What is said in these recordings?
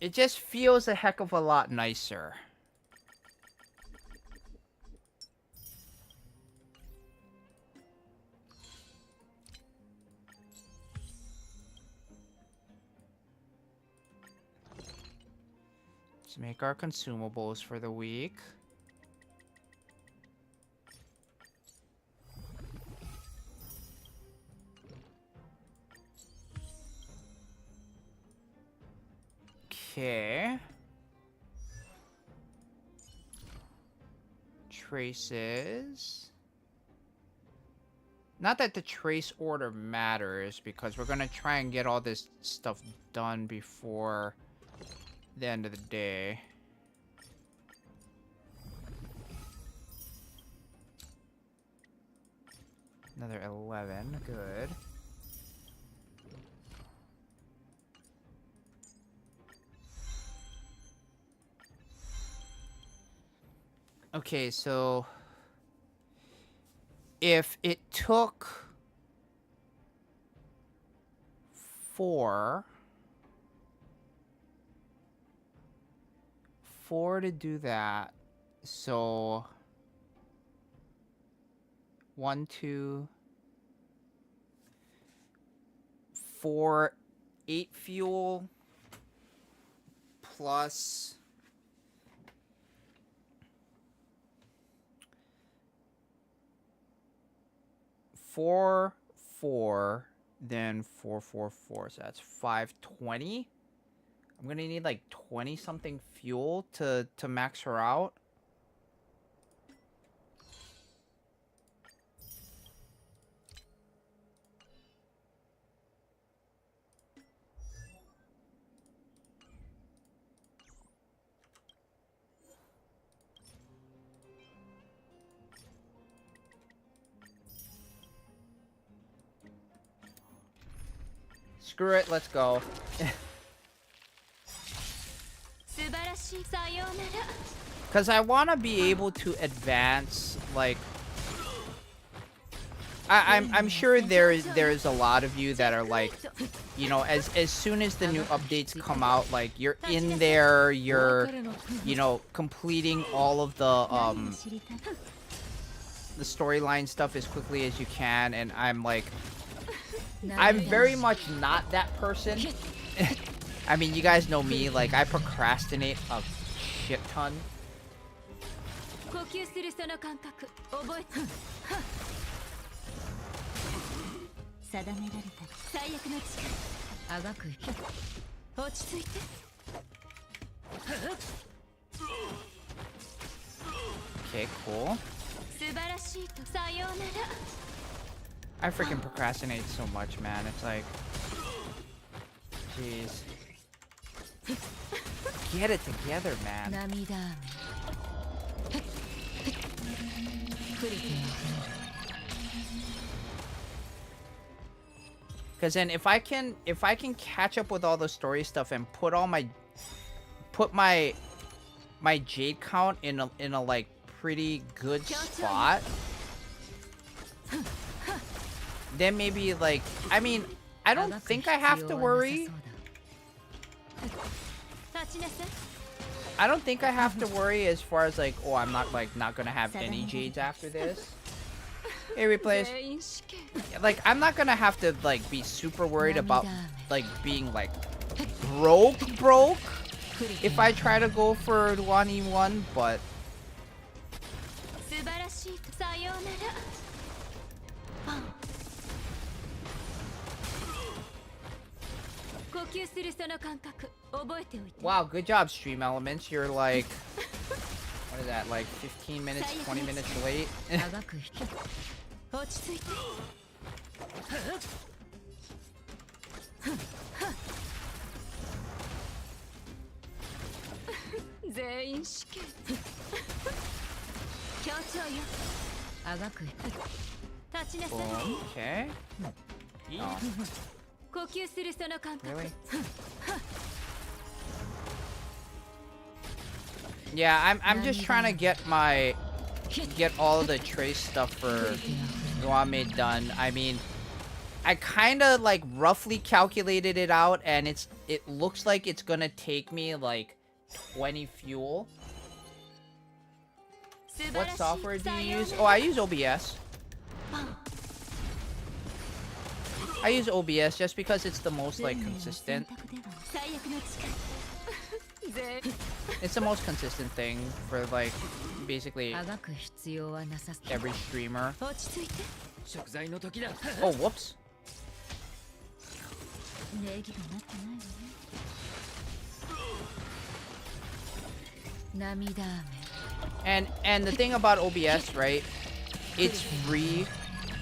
It just feels a heck of a lot nicer. Let's make our consumables for the week. Okay. Traces. Not that the trace order matters, because we're gonna try and get all this stuff done before the end of the day. Another 11, good. Okay, so if it took 4 to do that, so 1, 2, 4, 8 fuel plus 4, 4, then 4, 4, 4. So that's 520. I'm gonna need like 20 something fuel to max her out. Screw it, let's go. Because I want to be able to advance, like... I'm sure there's a lot of you that are like, you know, as soon as the new updates come out, like, you're in there, you're, you know, completing all of the storyline stuff as quickly as you can, and I'm like... I'm very much not that person. I mean, you guys know me, like, I procrastinate a shit ton. Okay, cool. I freaking procrastinate so much, man. It's like... Jeez. Get it together, man. Because then if I can catch up with all the story stuff and put my Jade count in a like pretty good spot, then maybe, like, I mean, I don't think I have to worry. I don't think I have to worry as far as, like, oh, I'm not gonna have any Jades after this. Hey, replays. Like, I'm not gonna have to, like, be super worried about, like, being, like, broke if I try to go for Ruan E1, but... Wow, good job, Stream Elements. You're like, what is that, like 15 minutes, 20 minutes late? Boom. Okay. Oh. Really? Yeah, I'm just trying to get all of the trace stuff for Ruan done. I mean, I kind of like roughly calculated it out, and it looks like it's gonna take me like 20 fuel. What software do you use? Oh, I use OBS. I use OBS just because it's the most like consistent. It's the most consistent thing for like basically every streamer. Oh, whoops. And the thing about OBS, right? It's free,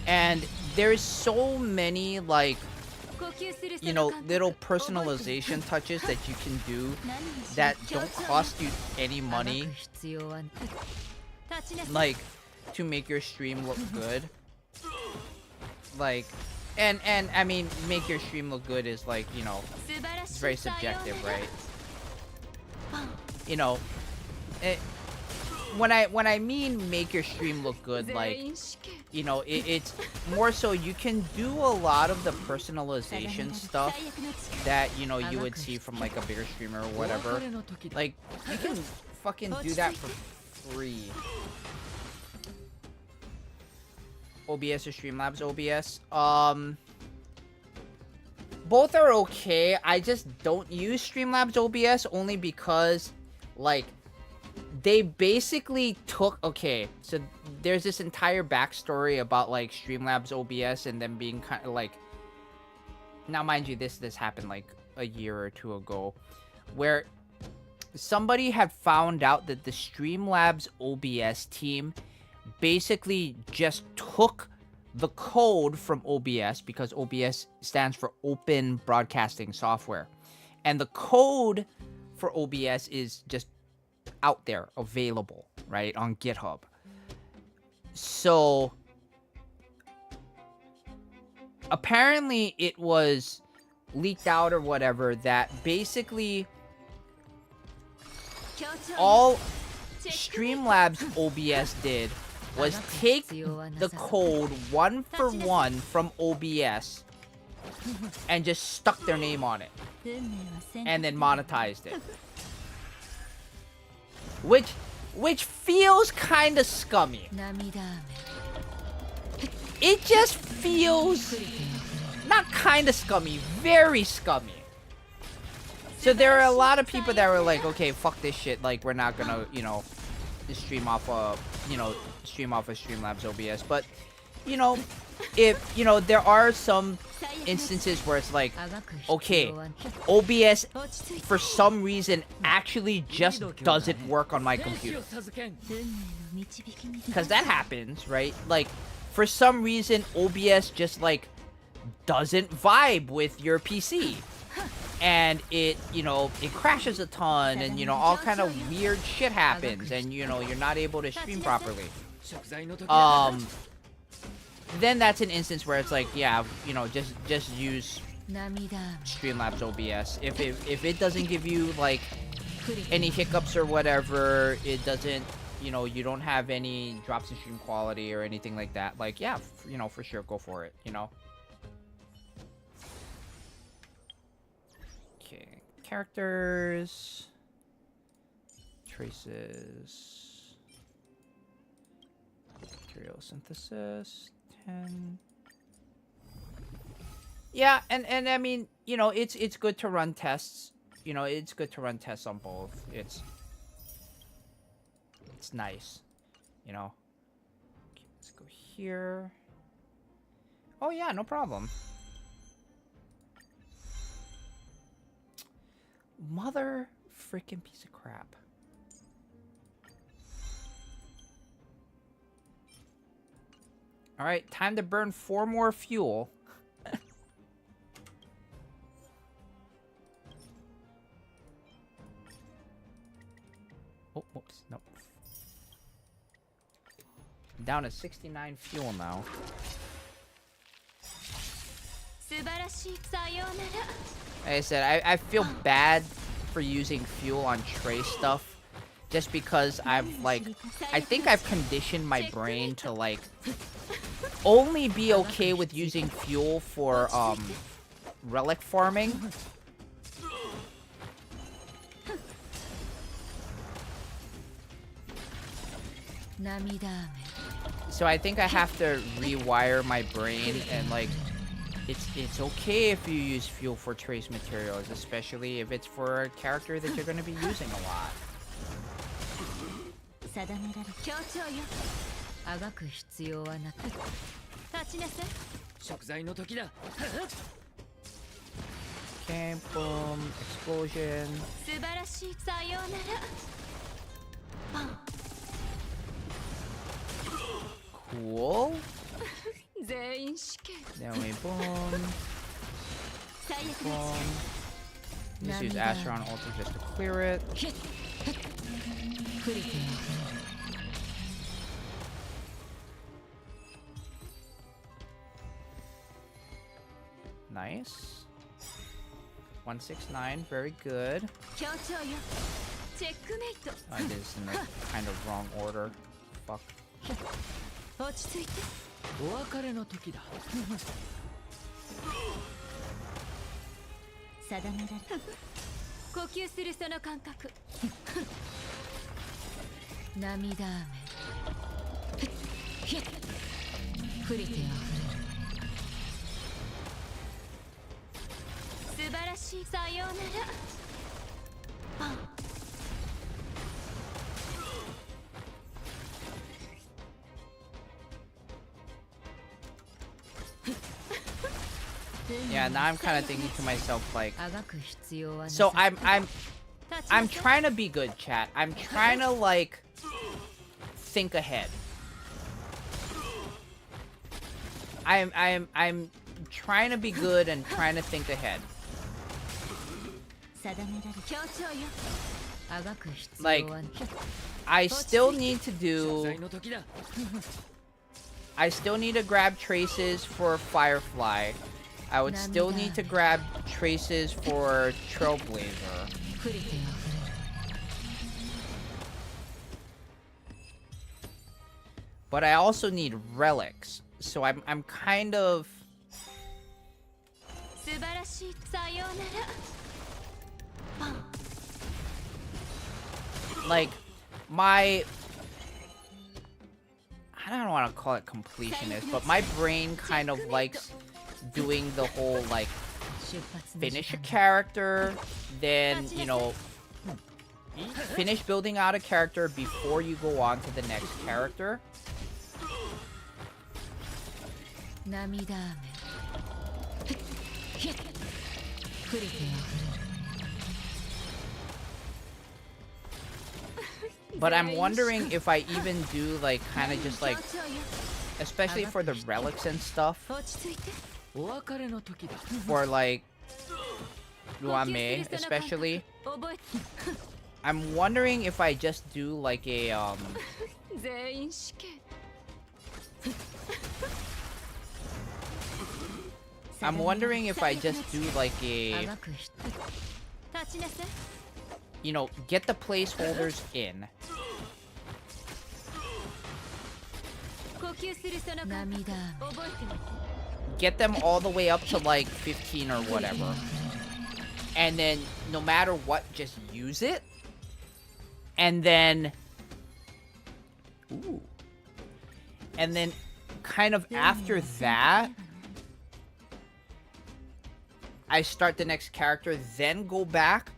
and there's so many like, you know, little personalization touches that you can do that don't cost you any money, like, to make your stream look good. Like, and I mean, make your stream look good is like, you know, it's very subjective, right? You know, when I mean make your stream look good, like, you know, it's more so you can do a lot of the personalization stuff that, you know, you would see from like a bigger streamer or whatever. Like, you can fucking do that for free. OBS or Streamlabs OBS? Both are okay. I just don't use Streamlabs OBS only because, like, they basically took... Okay, so there's this entire backstory about, like, Streamlabs OBS and them being kind of, like... Now, mind you, this happened, like, a year or two ago, where somebody had found out that the Streamlabs OBS team basically just took the code from OBS, because OBS stands for Open Broadcasting Software. And the code for OBS is just out there, available, right, on GitHub. So apparently it was leaked out or whatever that basically all Streamlabs OBS did was take the code one for one from OBS and just stuck their name on it and then monetized it, which feels kind of scummy. It just feels not kind of scummy, very scummy. So there are a lot of people that were like, okay, fuck this shit, like, we're not gonna, you know, stream off of Streamlabs OBS. But, you know, if, you know, there are some instances where it's like, okay, OBS for some reason actually just doesn't work on my computer. Because that happens, right? Like, for some reason, OBS just, like, doesn't vibe with your PC. And it, you know, it crashes a ton, and, you know, all kind of weird shit happens, and, you know, you're not able to stream properly. Then that's an instance where it's like, yeah, you know, just use Streamlabs OBS. If it doesn't give you, like, any hiccups or whatever, it doesn't, you know, you don't have any drops in stream quality or anything like that, like, yeah, you know, for sure, go for it, you know? Characters, traces, material synthesis, 10. Yeah, and I mean, you know, it's good to run tests. You know, it's good to run tests on both. It's nice, you know. Okay, let's go here. Oh yeah, no problem. Mother freaking piece of crap. Alright, time to burn 4 more fuel. Oh, whoops, nope. I'm down to 69 fuel now. Like I said, I feel bad for using fuel on Trey stuff, just because I've, like, I think I've conditioned my brain to, like, only be okay with using fuel for relic farming. So I think I have to rewire my brain, and like it's okay if you use fuel for trace materials, especially if it's for a character that you're going to be using a lot. Okay, boom, explosion. Cool. Then we boom. Boom. Just use Asteron ulti just to clear it. Nice. 169, very good. Oh, I did this in the kind of wrong order. Fuck. Yeah, now I'm kind of thinking to myself like, so I'm trying to be good, chat. I'm trying to like think ahead. I'm trying to be good and trying to think ahead. Like, I still need to do. I still need to grab traces for Firefly. I would still need to grab traces for Trailblazer. But I also need relics. So I'm kind of like my, I don't want to call it completionist, but my brain kind of likes doing the whole like finish a character, then you know finish building out a character before you go on to the next character. But I'm wondering if I even do like kind of just like, especially for the relics and stuff, for like Ruan especially, I'm wondering if I just do like a I'm wondering if I just do like a, you know, get the placeholders in. Get them all the way up to like 15 or whatever. And then no matter what, just use it. And then ooh. And then kind of after that, I start the next character, then go back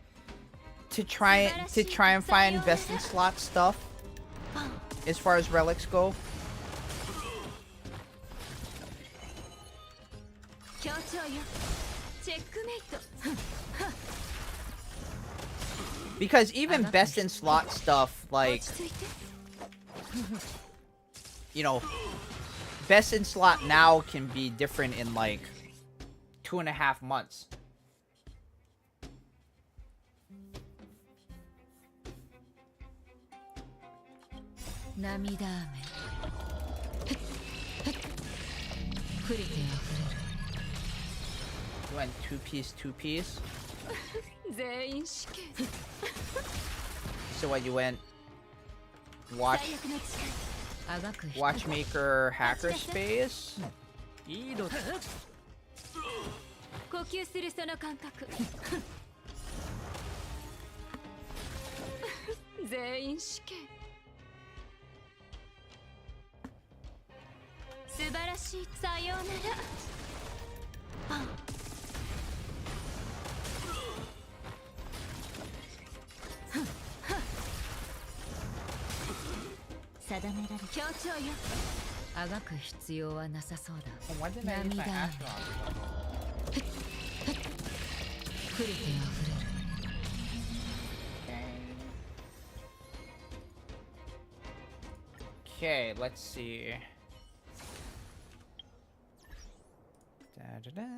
to try and find best in slot stuff as far as relics go. Because even best in slot stuff, like, you know, best in slot now can be different in like 2.5 months. You went two piece. So what, you went watch Watchmaker hacker space. 呼吸するその感覚全員死刑素晴らしいさようなら定められ協調よあがく必要はなさそうだ Why didn't I use my Astron? 触れてあふれる Okay, let's see. Da da da.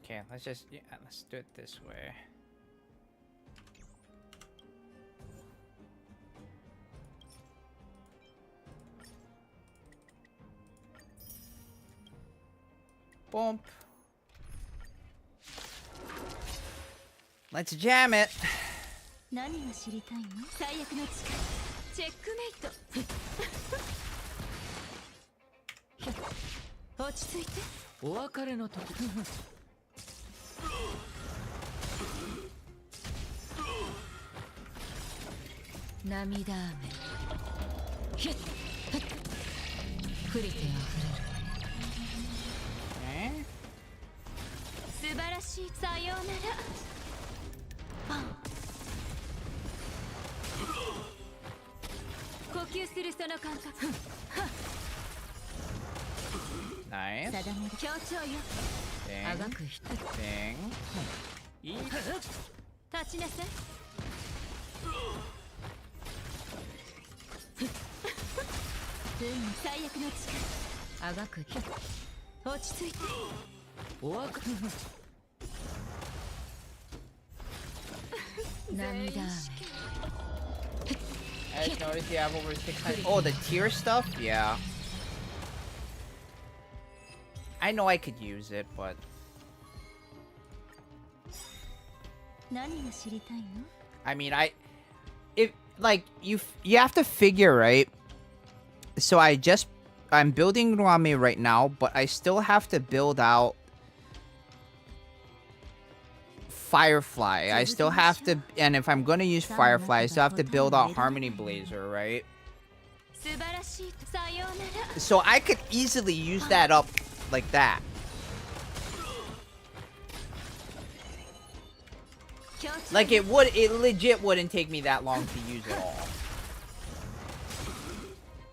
Okay, let's do it this way. Bump. Let's jam it. 何が知りたいの最悪の力チェックメイト落ち着いてお別れの時涙雨ひっ触れてあふれる Okay. 素晴らしいさようなら呼吸するその感覚 Nice. 定める協調よ Ding. あがく人 Ding. いい立ちなさい最悪の力あがく人落ち着いておわか涙 I just noticed you have over 600. Oh, the tier stuff? Yeah. I know I could use it, but 何が知りたいの I mean, if like you have to figure, right? So I'm building Ruan right now, but I still have to build out Firefly. I still have to, and if I'm gonna use Firefly, I still have to build out Harmony Blazer, right? So I could easily use that up like that. Like it legit wouldn't take me that long to use it all.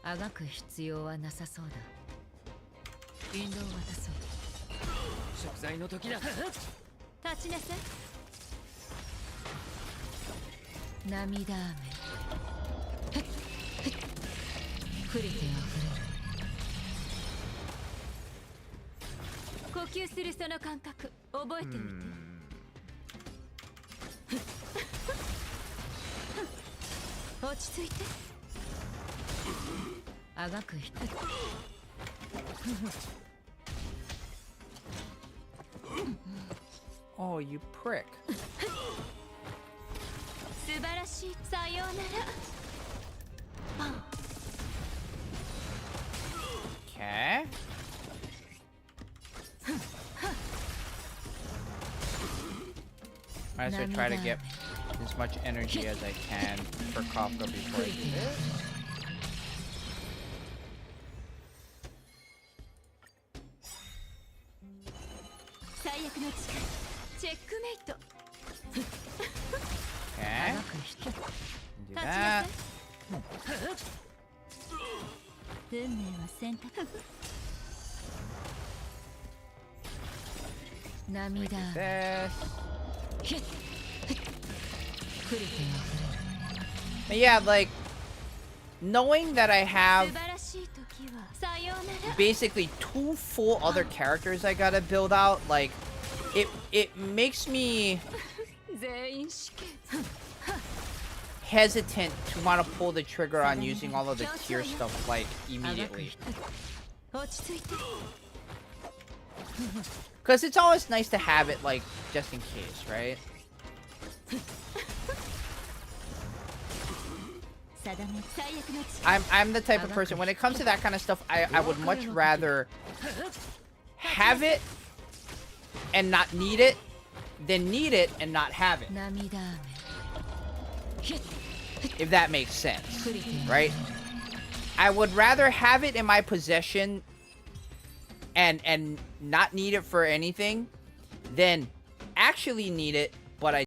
あがく必要はなさそうだ。引導を渡そう。食材の時だ。立ちなさい。涙雨。触れてあふれる。呼吸するその感覚、覚えてみて。落ち着いて。あがく人。Oh, you prick. 素晴らしい。さようなら。Okay. Might as well try to get as much energy as I can for Kafka before I do this. Okay. Do that. Namida. This. But yeah, like, knowing that I have basically 2 full other characters I gotta build out, like, it makes me hesitant to want to pull the trigger on using all of the tier stuff, like, immediately. Because it's always nice to have it, like, just in case, right? I'm the type of person, when it comes to that kind of stuff, I would much rather have it and not need it than need it and not have it. If that makes sense, right? I would rather have it in my possession and not need it for anything than actually need it